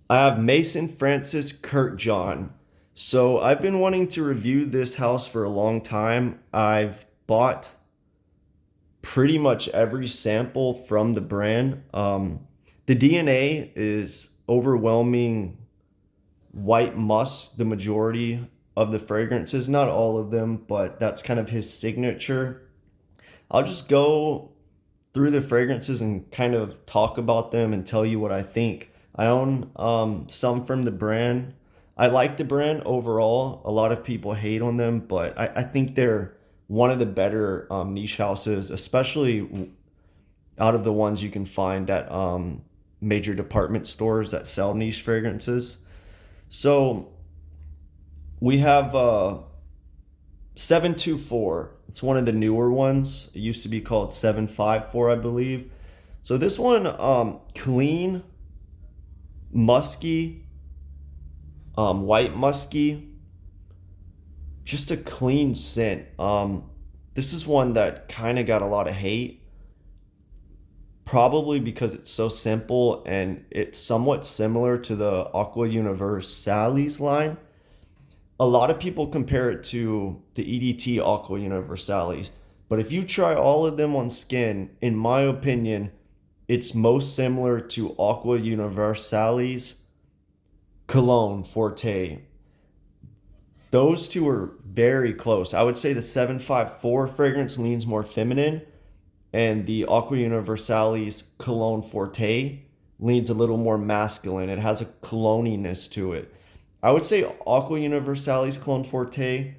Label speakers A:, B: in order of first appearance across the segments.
A: I have Mason Francis Kurkdjian. So I've been wanting to review this house for a long time. I've bought pretty much every sample from the brand. The DNA is overwhelming white musk, the majority of the fragrances, not all of them, but that's kind of his signature. I'll just go through the fragrances and kind of talk about them and tell you what I think. I own some from the brand. I like the brand overall. A lot of people hate on them, but I think they're one of the better niche houses, especially out of the ones you can find at major department stores that sell niche fragrances. So we have 724. It's one of the newer ones. It used to be called 754, I believe. So this one, clean, musky, white musky, just a clean scent. This is one that kind of got a lot of hate, probably because it's so simple and it's somewhat similar to the Aqua Universalis line. A lot of people compare it to the EDT Aqua Universalis, but if you try all of them on skin, in my opinion, it's most similar to Aqua Universalis Cologne Forte. Those two are very close. I would say the 754 fragrance leans more feminine, and the Aqua Universalis Cologne Forte leans a little more masculine. It has a cologniness to it. I would say Aqua Universalis Cologne Forte,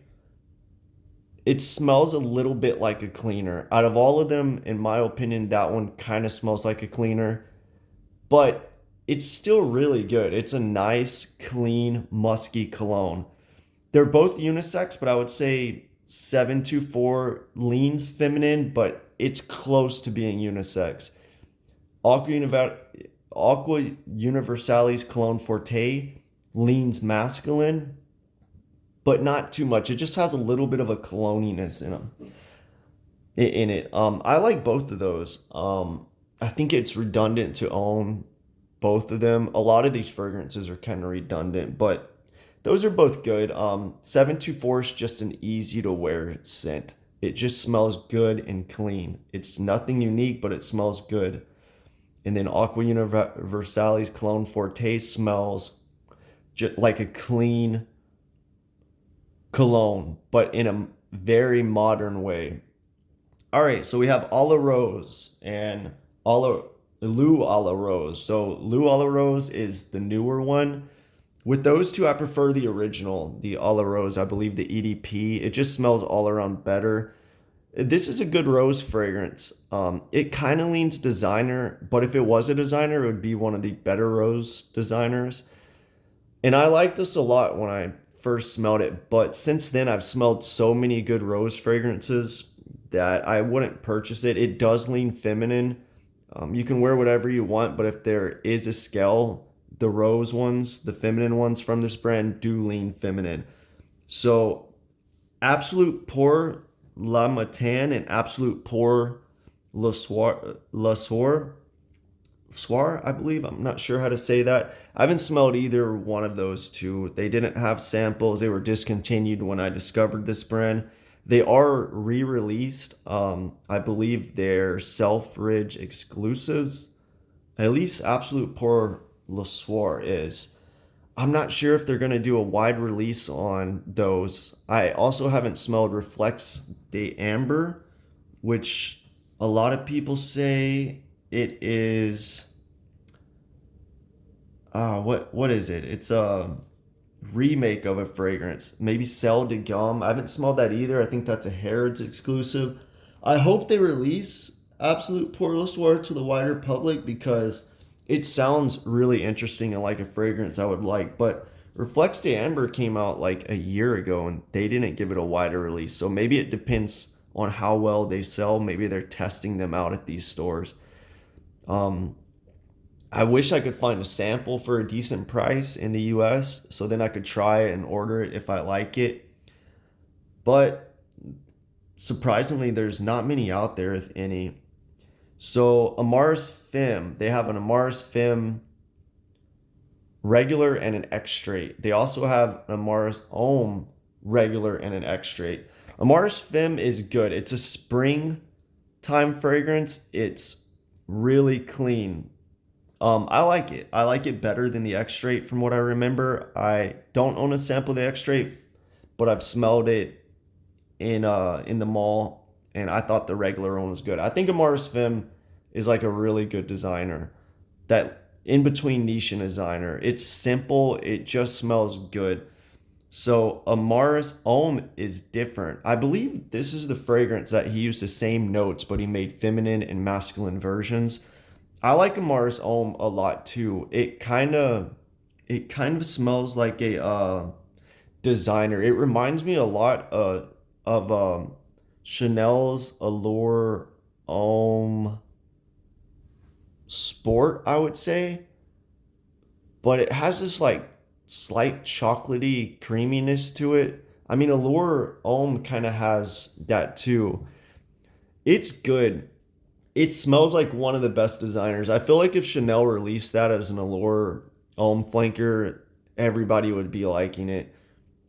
A: it smells a little bit like a cleaner. Out of all of them, in my opinion, that one kind of smells like a cleaner, but it's still really good. It's a nice, clean, musky cologne. They're both unisex, but I would say 724 leans feminine, but it's close to being unisex. Aqua, Univer- Aqua Universalis Cologne Forte leans masculine, but not too much. It just has a little bit of a cologniness in it. I like both of those. I think it's redundant to own both of them. A lot of these fragrances are kind of redundant, but those are both good. 724 is just an easy to wear scent. It just smells good and clean. It's nothing unique, but it smells good. And then Aqua Universalis Cologne Forte smells just like a clean cologne, but in a very modern way. All right, so we have a la rose and a la Lou a la rose. So Lou a la rose is the newer one. With those two, I prefer the original, the a la rose. I believe the EDP. It just smells all around better. This is a good rose fragrance. It kind of leans designer, but if it was a designer, it would be one of the better rose designers. And I like this a lot when I first smelled it, but since then I've smelled so many good rose fragrances that I wouldn't purchase it. It does lean feminine. You can wear whatever you want, but if there is a scale, the rose ones, the feminine ones from this brand do lean feminine. So Absolute Pour La Matin and Absolute Pour Le Soir Swar, I believe. I'm not sure how to say that. I haven't smelled either one of those two. They didn't have samples. They were discontinued when I discovered this brand. They are re-released. I believe they're self-ridge exclusives. At least Absolute Pour Le Soir is. I'm not sure if they're going to do a wide release on those. I also haven't smelled Reflex de Amber, which a lot of people say it is what is it? It's a remake of a fragrance. Maybe Celle de Gamme. I haven't smelled that either. I think that's a Harrods exclusive. I hope they release Absolute Pour Le Soir to the wider public because it sounds really interesting and like a fragrance I would like. But Reflex de Amber came out like a year ago and they didn't give it a wider release. So maybe it depends on how well they sell. Maybe they're testing them out at these stores. Um, I wish I could find a sample for a decent price in the US so then I could try it and order it if I like it. But surprisingly, there's not many out there, if any. So Amaris Femme, they have an Amaris Femme regular and an extrait. They also have an Amaris Homme regular and an extrait. Amaris Femme is good. It's a springtime fragrance. It's really clean. I like it. I like it better than the extrait from what I remember. I don't own a sample of the extrait, but I've smelled it in the mall, and I thought the regular one was good. I think Amaris Femme is like a really good designer. That in between niche and designer. It's simple. It just smells good. So Amaris Homme is different. I believe this is the fragrance that he used the same notes, but he made feminine and masculine versions. I like Amaris Homme a lot too. It kind of smells like a designer. It reminds me a lot of Chanel's Allure Homme Sport, I would say, but it has this like slight chocolatey creaminess to it. I mean, Allure Homme kind of has that too. It's good. It smells like one of the best designers. I feel like if Chanel released that as an Allure Homme flanker, everybody would be liking it.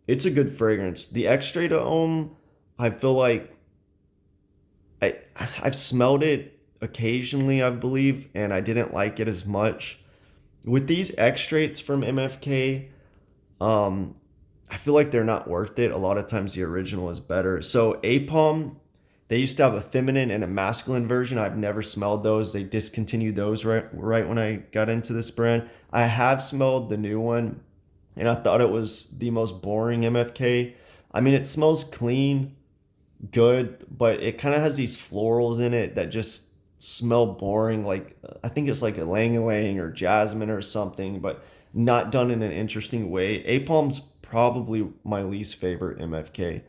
A: It's a good fragrance. The Extrait de Homme, I feel like I I've smelled it occasionally, I believe, and I didn't like it as much. With these extraits from MFK, I feel like they're not worth it. A lot of times the original is better. So Apom, they used to have a feminine and a masculine version. I've never smelled those. They discontinued those right when I got into this brand. I have smelled the new one, and I thought it was the most boring MFK. I mean, it smells clean, good, but it kind of has these florals in it that just smell boring. Like I think it's like a lang lang or jasmine or something, but not done in an interesting way. Apom's probably my least favorite MFK.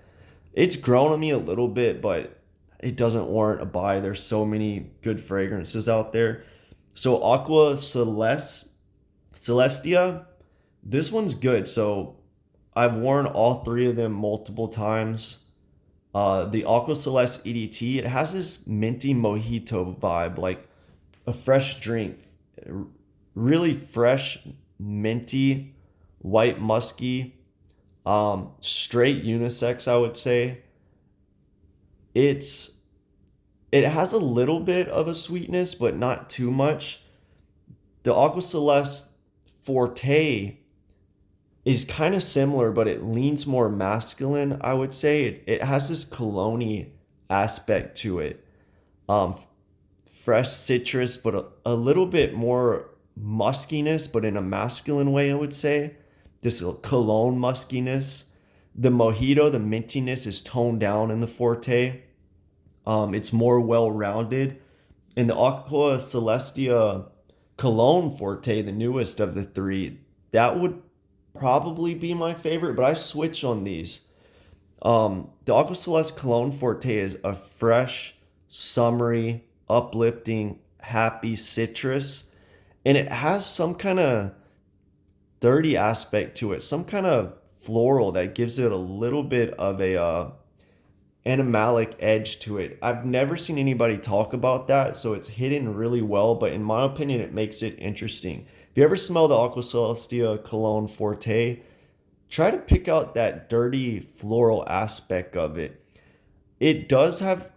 A: It's grown on me a little bit, but it doesn't warrant a buy. There's so many good fragrances out there. So Aqua Celestia, this one's good. So I've worn all three of them multiple times. The Aqua Celeste EDT, it has this minty mojito vibe, like a fresh drink. Really fresh, minty, white musky, straight unisex, I would say. It's it has a little bit of a sweetness, but not too much. The Aqua Celeste Forte is kind of similar, but it leans more masculine, I would say. It has this cologne aspect to it. Um, Fresh citrus, but a little bit more muskiness, but in a masculine way, I would say. This cologne muskiness. The mojito, the mintiness is toned down in the Forte. It's more well-rounded. In the Aqua Celestia Cologne Forte, the newest of the three, that would probably be my favorite, but I switch on these. The Aqua Celeste Cologne Forte is a fresh, summery, uplifting, happy citrus, and it has some kind of dirty aspect to it, some kind of floral that gives it a little bit of a animalic edge to it. I've never seen anybody talk about that, so it's hidden really well, but in my opinion, it makes it interesting. If you ever smell the Aqua Celestia Cologne Forte, try to pick out that dirty floral aspect of it. It does have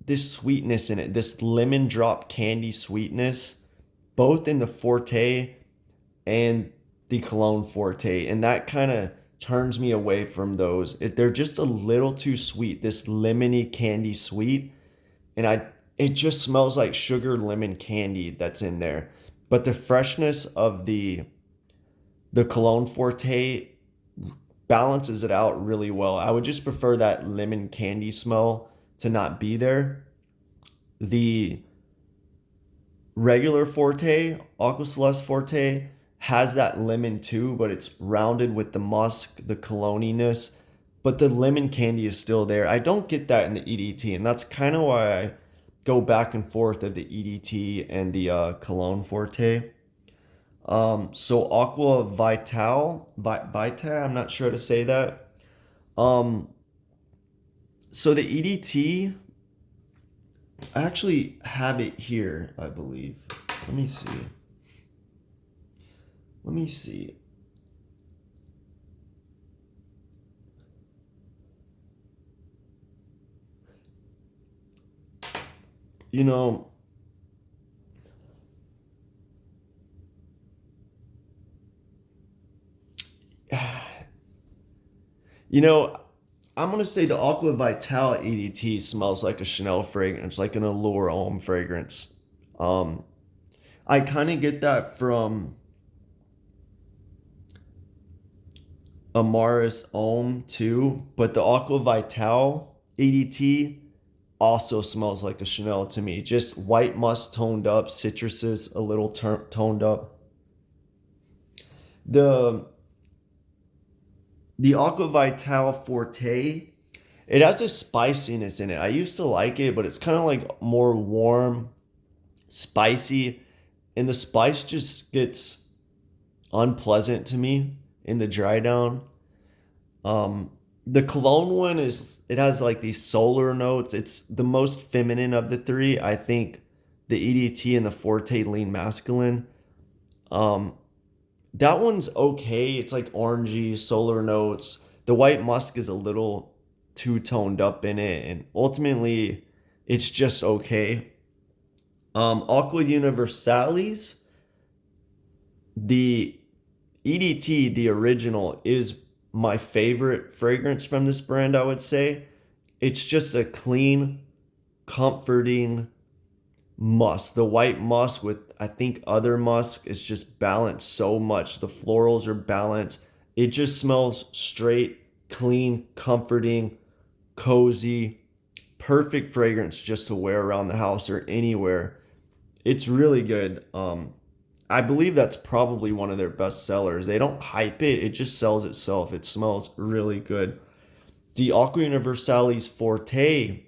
A: this sweetness in it, this lemon drop candy sweetness, both in the Forte and the Cologne Forte, and that kind of turns me away from those. They're just a little too sweet, this lemony candy sweet, and it just smells like sugar lemon candy that's in there. But the freshness of the Cologne Forte balances it out really well. I would just prefer that lemon candy smell to not be there. The regular Forte, Aqua Celeste Forte, has that lemon too, but it's rounded with the musk, the cologniness, but the lemon candy is still there. I don't get that in the EDT, and that's kind of why I go back and forth of the EDT and the Cologne Forte. So Aqua Vital, I'm not sure how to say that. Um, so the EDT, I actually have it here, I believe. Let me see. You know, you know, I'm gonna say the Aqua Vital EDT smells like a Chanel fragrance, like an Allure Homme fragrance. Um, I kind of get that from Amaris Homme too, but the Aqua Vital EDT also smells like a Chanel to me. Just white musk toned up, citruses a little toned up. The the Aqua Vital Forte, it has a spiciness in it. I used to like it, but it's kind of like more warm, spicy, and the spice just gets unpleasant to me in the dry down. Um, the cologne one is, it has like these solar notes. It's the most feminine of the three. I think the EDT and the Forte lean masculine. Um, that one's okay. It's like orangey, solar notes. The white musk is a little too toned up in it, and ultimately, it's just okay. Aqua Universalis, the EDT, the original, is my favorite fragrance from this brand, I would say. It's just a clean, comforting musk. The white musk with, I think, other musk is just balanced so much. The florals are balanced. It just smells straight, clean, comforting, cozy, perfect fragrance just to wear around the house or anywhere. It's really good. I believe that's probably one of their best sellers. They don't hype it, it just sells itself. It smells really good. The Aqua Universalis Forte,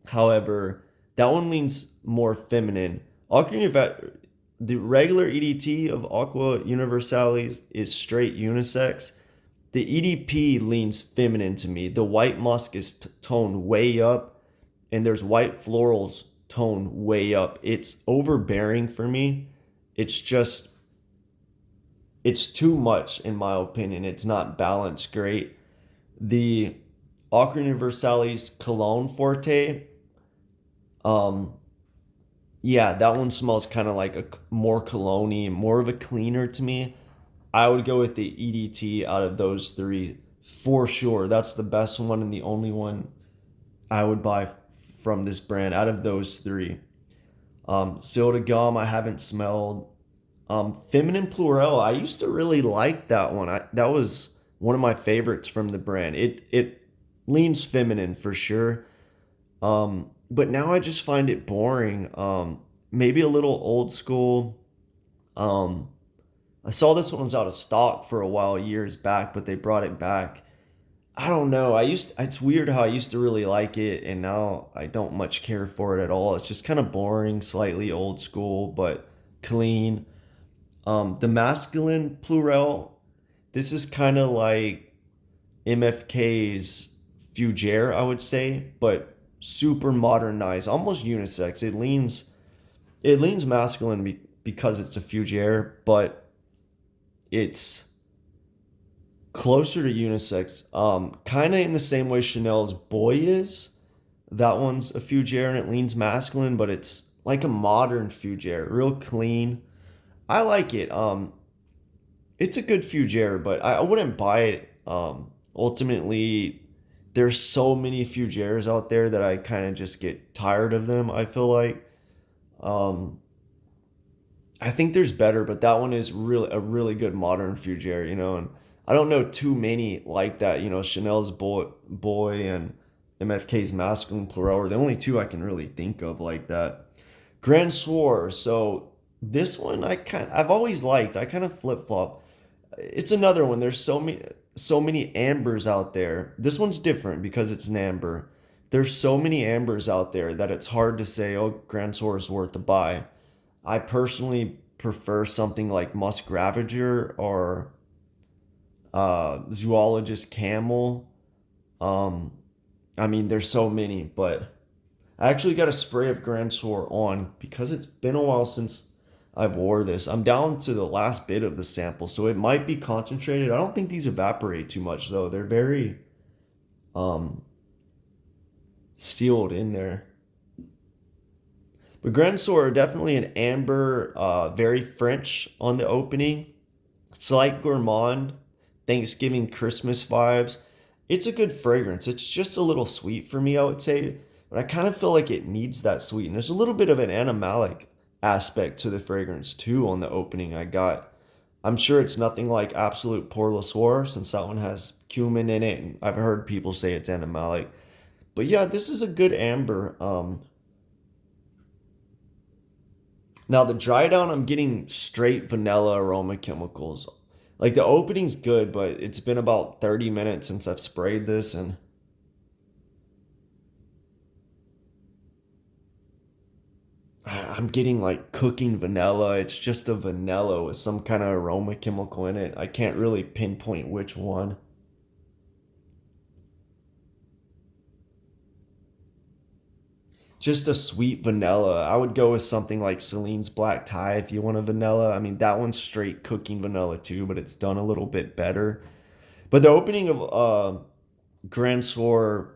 A: however, that one leans more feminine. The regular EDT of Aqua Universalis is straight unisex. The EDP leans feminine to me. The white musk is toned way up, and there's white florals toned way up. It's overbearing for me. It's just, it's too much in my opinion. It's not balanced great. The Aqua Universalis Cologne Forte, um, yeah, that one smells kind of like a more cologne-y, more of a cleaner to me. I would go with the EDT out of those three for sure. That's the best one and the only one I would buy from this brand out of those three. Soda Gum, I haven't smelled. Feminine Plurel, I used to really like that one. That was one of my favorites from the brand. It leans feminine for sure. But now I just find it boring. Maybe a little old school. Um, I saw this one was out of stock for a while years back, but they brought it back. I don't know. It's weird how I used to really like it and now I don't much care for it at all. It's just kind of boring, slightly old school, but clean. The masculine Plurel, this is kind of like MFK's Fougere, I would say, but super modernized, almost unisex. It leans masculine because it's a Fougere, but it's closer to unisex. Kind of in the same way Chanel's Boy is. That one's a Fougere and it leans masculine, but it's like a modern Fougere, real clean. I like it. It's a good Fougere, but I wouldn't buy it. Ultimately, there's so many Fugeres out there that I kind of just get tired of them. I feel like. Um, I think there's better, but that one is really a really good modern Fougere, and I don't know too many like that. Chanel's boy and MFK's masculine plural are the only two I can really think of like that. Grand Soir. So this one I've always liked. I kind of flip flop. It's another one. There's so many ambers out there. This one's different because it's an amber. There's so many ambers out there that it's hard to say, oh, Grand Soir is worth a buy. I personally prefer something like Musk Ravager or Zoologist Camel. Um, I mean, there's so many, but I actually got a spray of Grand Soir on because it's been a while since I've wore this. I'm down to the last bit of the sample, so it might be concentrated. I don't think these evaporate too much though. They're very um, sealed in there. But Grand Soir, definitely an amber, very French on the opening. Slight gourmand, Thanksgiving, Christmas vibes. It's a good fragrance. It's just a little sweet for me, I would say. But I kind of feel like it needs that sweet. And there's a little bit of an animalic aspect to the fragrance too on the opening I got. I'm sure it's nothing like Absolute Pour Le Soir since that one has cumin in it. And I've heard people say it's animalic. But yeah, this is a good amber. Now the dry down, I'm getting straight vanilla aroma chemicals. Like the opening's good, but it's been about 30 minutes since I've sprayed this, and I'm getting like cooking vanilla. It's just a vanilla with some kind of aroma chemical in it. I can't really pinpoint which one. Just a sweet vanilla. I would go with something like Celine's Black Tie if you want a vanilla. I mean, that one's straight cooking vanilla too, but it's done a little bit better. But the opening of Grand Soir,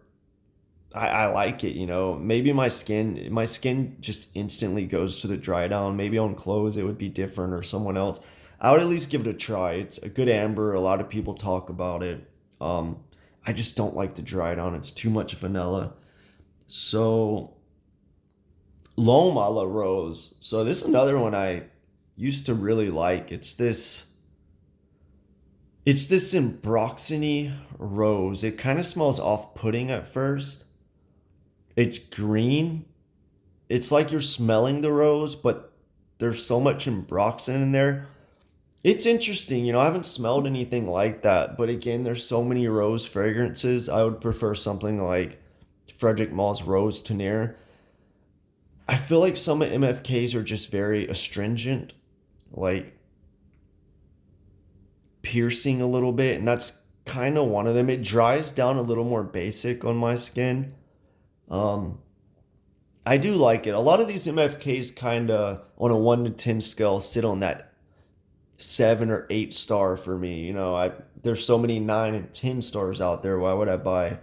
A: I like it, you know. Maybe my skin just instantly goes to the dry down. Maybe on clothes it would be different or someone else. I would at least give it a try. It's a good amber. A lot of people talk about it. Um, I just don't like the dry down. It's too much vanilla. So L'Homme a la Rose. So this is another one I used to really like. It's this Ambroxany rose. It kind of smells off-putting at first. It's green. It's like you're smelling the rose, but there's so much ambroxan in there. It's interesting, you know, I haven't smelled anything like that, but again, there's so many rose fragrances. I would prefer something like Frederic Mall's Rose Tenere. I feel like some MFKs are just very astringent, like piercing a little bit, and that's kind of one of them. It dries down a little more basic on my skin. Um, I do like it. A lot of these MFKs kind of on a 1 to 10 scale sit on that 7 or 8 star for me. You know, I there's so many 9 and 10 stars out there. Why would I buy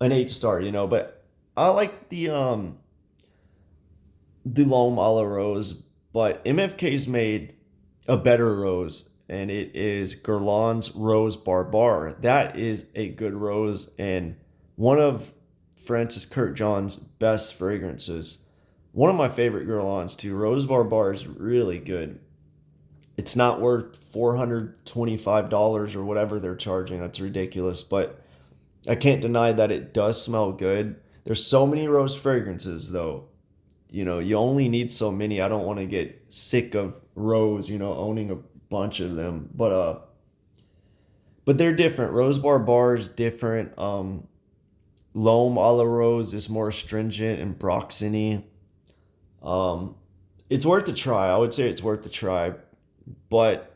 A: an 8 star, you know? But I like the L'Homme a la Rose, but MFK's made a better rose, and it is Guerlain's Rose Barbar. That is a good rose, and one of Francis Kurkdjian's best fragrances. One of my favorite Guerlains too. Rose Barbar is really good. It's not worth $425 or whatever they're charging. That's ridiculous, but I can't deny that it does smell good. There's so many rose fragrances though. You know, you only need so many. I don't want to get sick of rose, you know, owning a bunch of them. But they're different. Rose Barbar is different. L'Homme a la Rose is more astringent and broxiny. Um, it's worth a try. I would say it's worth a try. But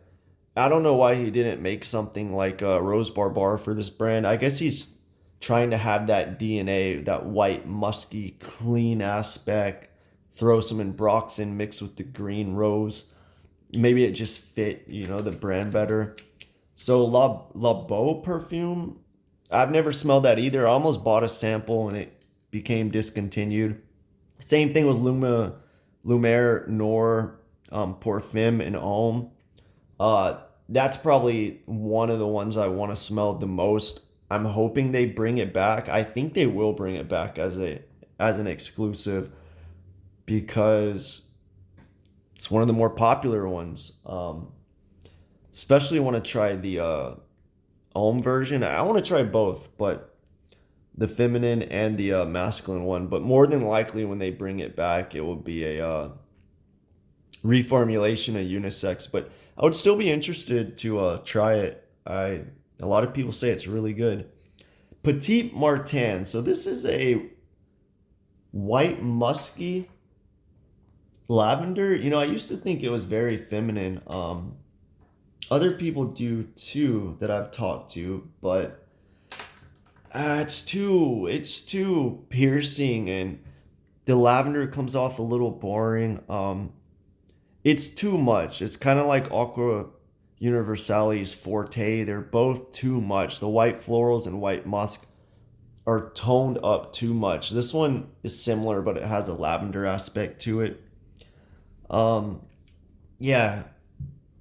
A: I don't know why he didn't make something like Rose Barbar for this brand. I guess he's trying to have that DNA, that white, musky, clean aspect. Throw some Ambroxan mixed with the green rose. Maybe it just fit, you know, the brand better. So La Beau perfume, I've never smelled that either. I almost bought a sample and it became discontinued. Same thing with Lumiere Nor Parfum and Homme. That's probably one of the ones I want to smell the most. I'm hoping they bring it back. I think they will bring it back as an exclusive because it's one of the more popular ones. Especially want to try the Homme version. I want to try both, but the feminine and the masculine one. But more than likely, when they bring it back, it will be a reformulation, a unisex. But I would still be interested to try it. A lot of people say it's really good. Petit Martin. So this is a white musky lavender. You know, I used to think it was very feminine. Other people do too that I've talked to, but it's too piercing, and the lavender comes off a little boring. It's too much. It's kind of like Aqua Universali's Forte. They're both too much. The white florals and white musk are toned up too much. This one is similar, but it has a lavender aspect to it. Um, yeah,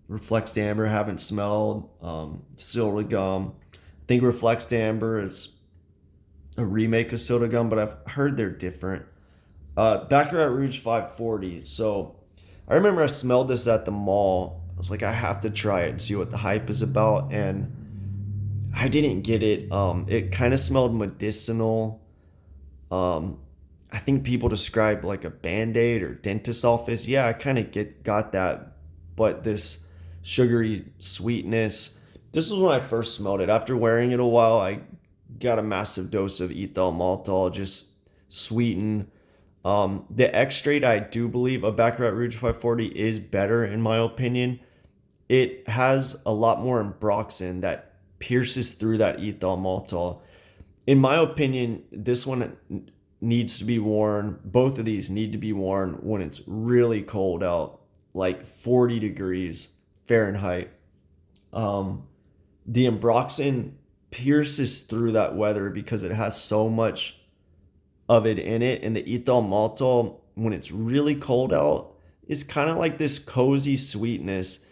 A: Reflex Amber haven't smelled. Soda Gum. I think Reflex Amber is a remake of Soda Gum, but I've heard they're different. Baccarat Rouge 540. So I remember I smelled this at the mall. I was like, I have to try it and see what the hype is about, and I didn't get it. It kind of smelled medicinal. Um, I think people describe like a band-aid or dentist office. Yeah, I kind of get got that, but this sugary sweetness. This was when I first smelled it. After wearing it a while, I got a massive dose of ethyl maltol, just sweeten. The extrait, I do believe, a Baccarat Rouge 540 is better in my opinion. It has a lot more ambroxan that pierces through that ethyl maltol. In my opinion, this one needs to be worn. Both of these need to be worn when it's really cold out, like 40 degrees Fahrenheit. Um, the ambroxan pierces through that weather because it has so much of it in it, and the ethyl maltol, when it's really cold out, is kind of like this cozy sweetness.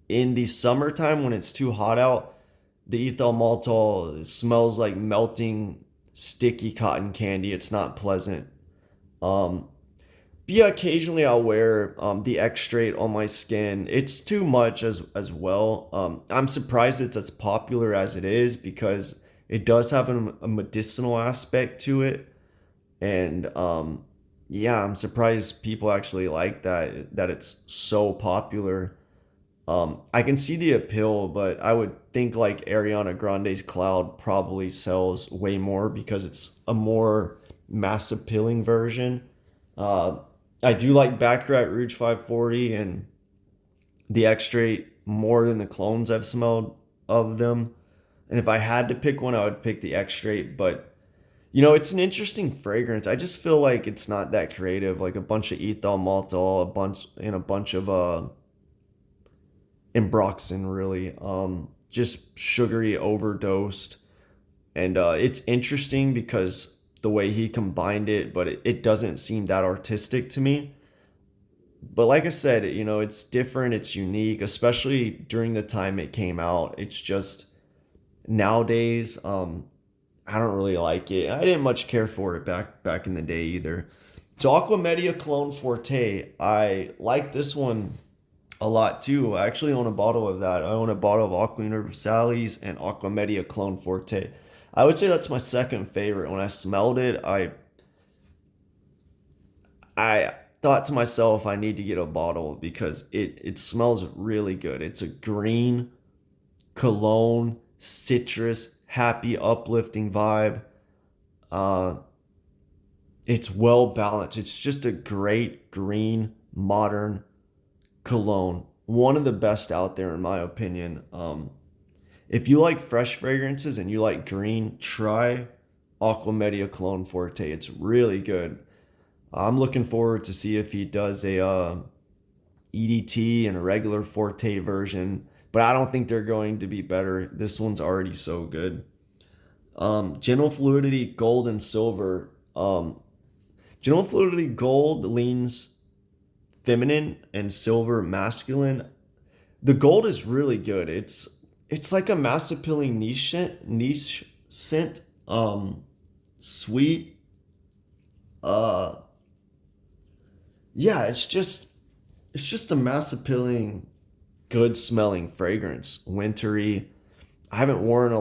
A: In the summertime when it's too hot out, the ethyl maltol smells like melting sticky cotton candy. It's not pleasant. um but yeah, occasionally I'll wear the extrait on my skin. It's too much as well. I'm surprised it's as popular as it is because it does have a medicinal aspect to it. And yeah, I'm surprised people actually like that it's so popular. I can see the appeal, but I would think like Ariana Grande's Cloud probably sells way more because it's a more mass appealing version. Uh, I do like Baccarat Rouge 540 and the extrait more than the clones I've smelled of them. And if I had to pick one, I would pick the extrait. But it's an interesting fragrance. I just feel like it's not that creative. Like a bunch of ethyl maltol, a bunch of ambroxan, really. Just sugary overdosed. And it's interesting because the way he combined it, but it doesn't seem that artistic to me. But like I said, it's different, it's unique, especially during the time it came out. It's just nowadays, I don't really like it. I didn't much care for it back in the day either. So Aqua Media Clone Forte, I like this one a lot too. I actually own a bottle of that. I own a bottle of Aqua Universalis and Aqua Media Clone Forte. I would say that's my second favorite. When I smelled it, I thought to myself I need to get a bottle because it smells really good. It's a green cologne, citrus, happy, uplifting vibe. Uh, it's well balanced. It's just a great green modern cologne. One of the best out there in my opinion. If you like fresh fragrances and you like green, try Aqua Media Cologne Forte. It's really good. I'm looking forward to see if he does a EDT and a regular Forte version, but I don't think they're going to be better. This one's already so good. Gentle Fluidity Gold and Silver. Gentle Fluidity Gold leans feminine and silver masculine. The gold is really good. It's like a mass appealing niche scent. Sweet. Uh, yeah, it's just a mass appealing, good smelling fragrance. Wintry. I haven't worn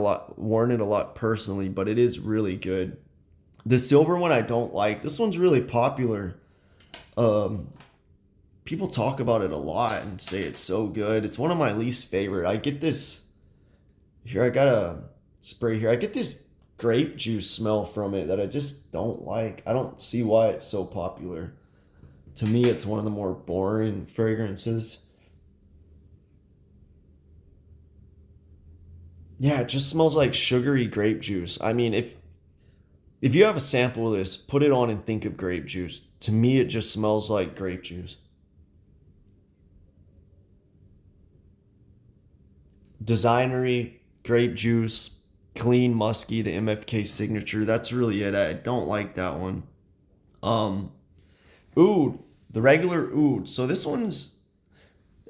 A: it a lot personally, but it is really good. The silver one I don't like. This one's really popular. Um, People talk about it a lot and say it's so good. It's one of my least favorite. I get this here. I got a spray here. I get this grape juice smell from it that I just don't like. I don't see why it's so popular. To me, it's one of the more boring fragrances. Yeah, it just smells like sugary grape juice. I mean, if you have a sample of this, put it on and think of grape juice. To me, it just smells like grape juice. Designery, grape juice, clean, musky, the MFK signature. That's really it. I don't like that one. Um, Oud, the regular oud. So this one's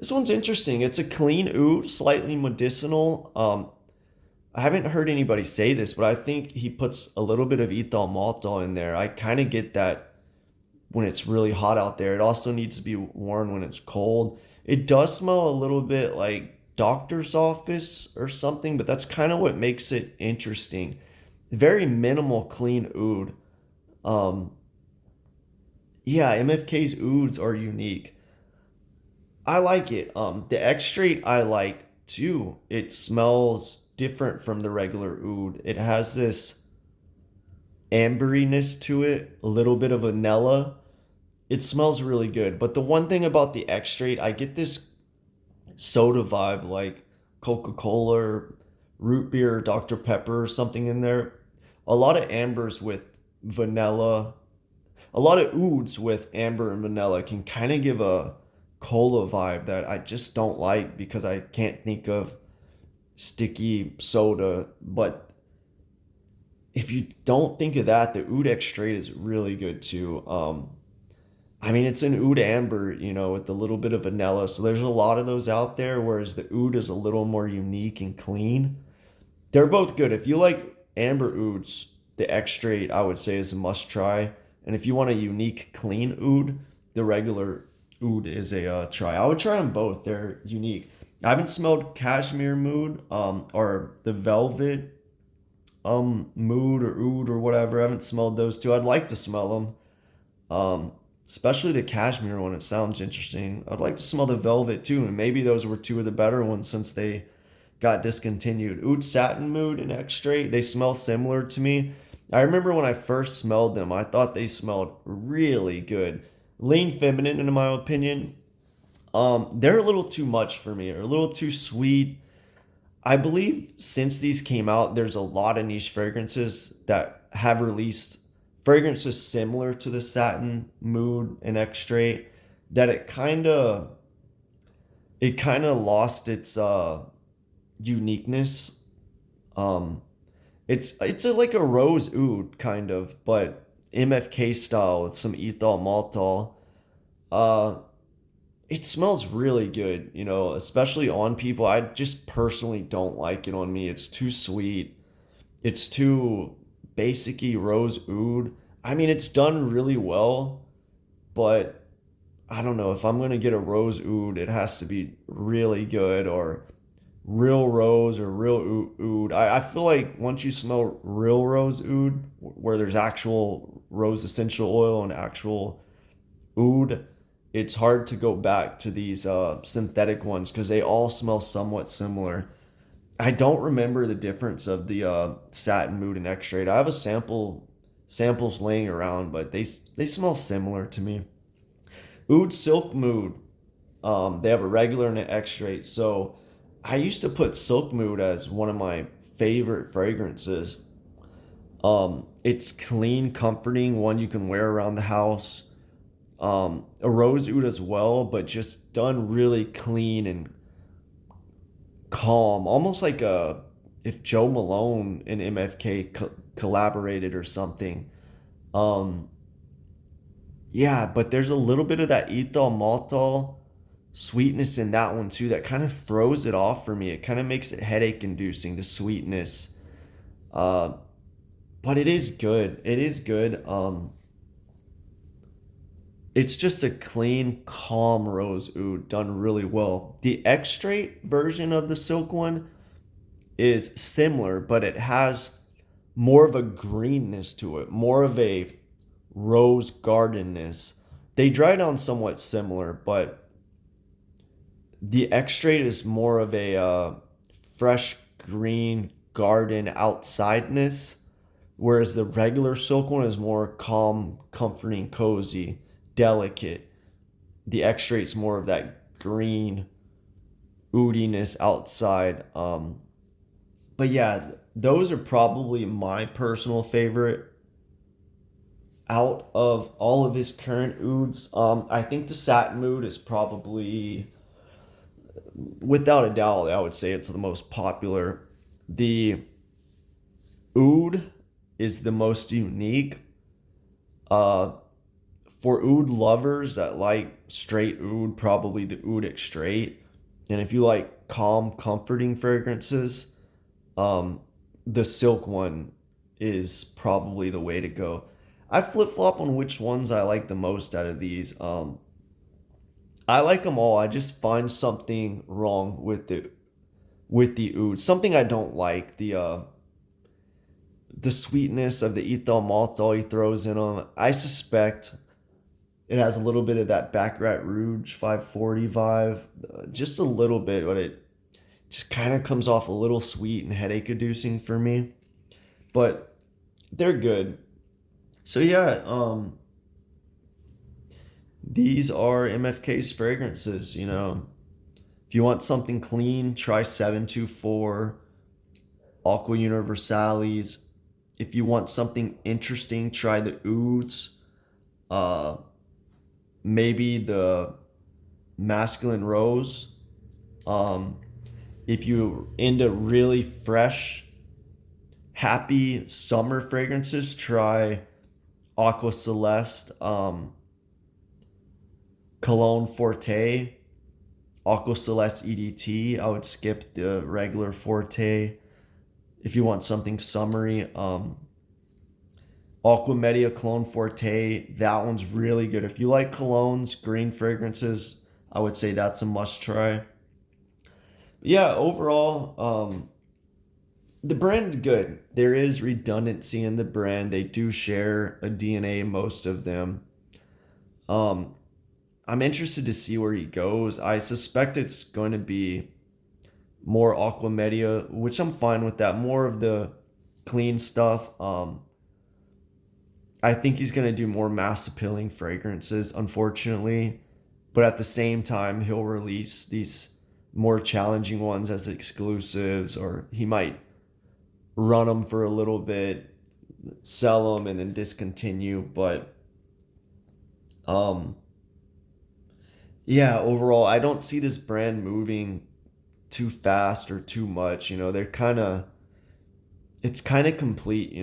A: interesting. It's a clean oud, slightly medicinal. I haven't heard anybody say this, but I think he puts a little bit of ethyl maltol in there. I kind of get that when it's really hot out there. It also needs to be worn when it's cold. It does smell a little bit like doctor's office or something, but that's kind of what makes it interesting. Very minimal clean oud. Um, yeah, MFK's ouds are unique. I like it. The extrait I like too. It smells different from the regular oud. It has this amberiness to it, a little bit of vanilla. It smells really good. But the one thing about the extrait, I get this soda vibe like Coca-Cola or root beer or Dr. Pepper or something in there. A lot of ambers with vanilla, a lot of ouds with amber and vanilla can kind of give a cola vibe that I just don't like because I can't think of sticky soda. But if you don't think of that, the oud extrait is really good too. I mean, it's an oud amber, with a little bit of vanilla. So there's a lot of those out there, whereas the oud is a little more unique and clean. They're both good. If you like amber ouds, the extrait I would say is a must try. And if you want a unique clean oud, the regular oud is a try. I would try them both. They're unique. I haven't smelled cashmere mood or the velvet mood or oud or whatever. I haven't smelled those two. I'd like to smell them. Especially the cashmere one. It sounds interesting. I'd like to smell the velvet too, and maybe those were two of the better ones since they got discontinued. Oud satin mood and extrait, they smell similar to me. I remember when I first smelled them, I thought they smelled really good. Lean feminine, in my opinion. They're a little too much for me, or a little too sweet. I believe since these came out, there's a lot of niche fragrances that have released fragrances similar to the satin mood and extrait that it kind of lost its uniqueness. Um, like a rose oud kind of, but MFK style with some ethyl maltol. Uh, it smells really good, especially on people. I just personally don't like it on me. It's too sweet. It's too basic-y rose oud. I mean, it's done really well, but I don't know. If I'm going to get a rose oud, it has to be really good or real rose or real oud. I feel like once you smell real rose oud, where there's actual rose essential oil and actual oud, it's hard to go back to these synthetic ones because they all smell somewhat similar. I don't remember the difference of the satin mood and extrait. I have samples laying around, but they smell similar to me. Oud silk mood. They have a regular and an extrait. So I used to put silk mood as one of my favorite fragrances. It's clean, comforting, one you can wear around the house. A rose oud as well, but just done really clean and calm, almost like if Joe Malone and MFK collaborated or something. Um, yeah, but there's a little bit of that ethyl maltol sweetness in that one too that kind of throws it off for me. It kind of makes it headache inducing, the sweetness. Uh, but it is good. It is good. It's just a clean, calm rose oud done really well. The extrait version of the silk one is similar, but it has more of a greenness to it, more of a rose gardenness. They dry down somewhat similar, but the extrait is more of a fresh green garden outsideness, whereas the regular silk one is more calm, comforting, cozy, delicate. The extrait's more of that green oudiness outside. But yeah, those are probably my personal favorite out of all of his current ouds. I think the satin mood is probably, without a doubt, I would say it's the most popular. The Oud is the most unique. Uh, for oud lovers that like straight oud, probably the oud extrait. And if you like calm, comforting fragrances, um, the silk one is probably the way to go. I flip flop on which ones I like the most out of these. I like them all. I just find something wrong with the oud. Something I don't like. The sweetness of the ethyl maltol he throws in them. I suspect it has a little bit of that Baccarat Rouge 540 vibe, just a little bit, but it just kind of comes off a little sweet and headache inducing for me. But they're good. So yeah, these are MFK's fragrances. You know, if you want something clean, try 724, Aqua Universalis. If you want something interesting, try the Ouds. Uh, Maybe the Masculine Rose. Um, if you're into really fresh, happy summer fragrances, try Aqua Celeste, Cologne Forte, Aqua Celeste EDT. I would skip the regular Forte. If you want something summery, Aqua Media Cologne Forte, that one's really good. If you like colognes, green fragrances, I would say that's a must try. Yeah, overall, the brand's good. There is redundancy in the brand. They do share a DNA, most of them. Um, I'm interested to see where he goes. I suspect it's going to be more Aqua Media, which I'm fine with that. More of the clean stuff. I think he's going to do more mass appealing fragrances, unfortunately. But at the same time, he'll release these more challenging ones as exclusives, or he might run them for a little bit, sell them, and then discontinue. But um, yeah, overall, I don't see this brand moving too fast or too much. You know, it's kind of complete.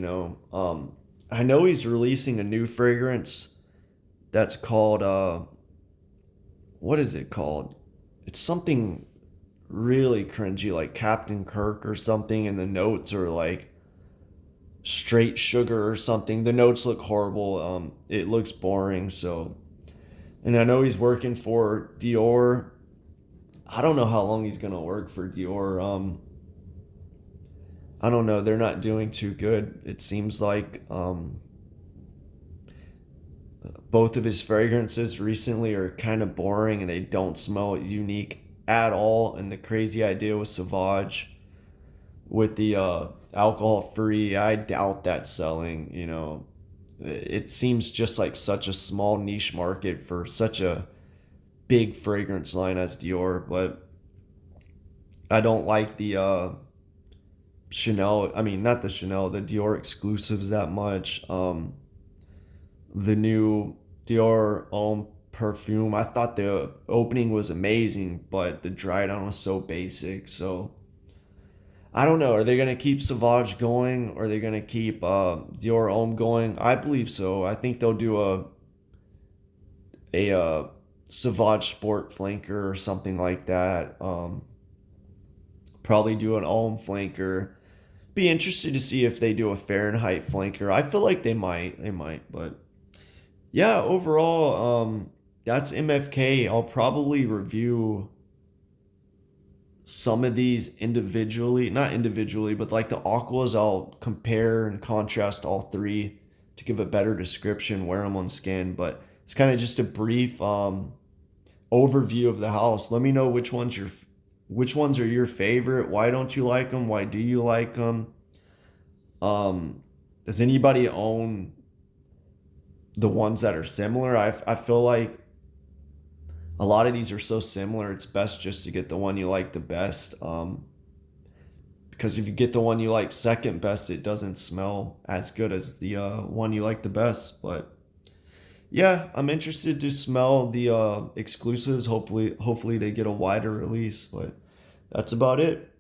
A: I know he's releasing a new fragrance that's called what is it called? It's something really cringy, like Captain Kirk or something, and the notes are like straight sugar or something. The notes look horrible. It looks boring. So, and I know he's working for Dior. I don't know how long he's gonna work for Dior. I don't know. They're not doing too good. It seems like both of his fragrances recently are kind of boring and they don't smell unique at all. And the crazy idea with Sauvage, with the alcohol free, I doubt that's selling. It seems just like such a small niche market for such a big fragrance line as Dior. But I don't like the Chanel, I mean, not the Chanel, the Dior exclusives that much. The new Dior Homme Perfume, I thought the opening was amazing, but the dry down was so basic. So I don't know. Are they going to keep Sauvage going? Or are they going to keep Dior Homme going? I believe so. I think they'll do a Sauvage Sport flanker or something like that. Probably do an Homme flanker. Be interested to see if they do a Fahrenheit flanker. I feel like they might. They might, but yeah, overall, that's MFK. I'll probably review some of these individually, not individually, but like the aquas, I'll compare and contrast all three to give a better description, wear them on skin. But it's kind of just a brief overview of the house. Let me know which ones are your favorite. Why don't you like them? Why do you like them? Does anybody own the ones that are similar? I feel like a lot of these are so similar, it's best just to get the one you like the best. Because if you get the one you like second best, it doesn't smell as good as the one you like the best. But yeah, I'm interested to smell the exclusives. Hopefully they get a wider release. But that's about it.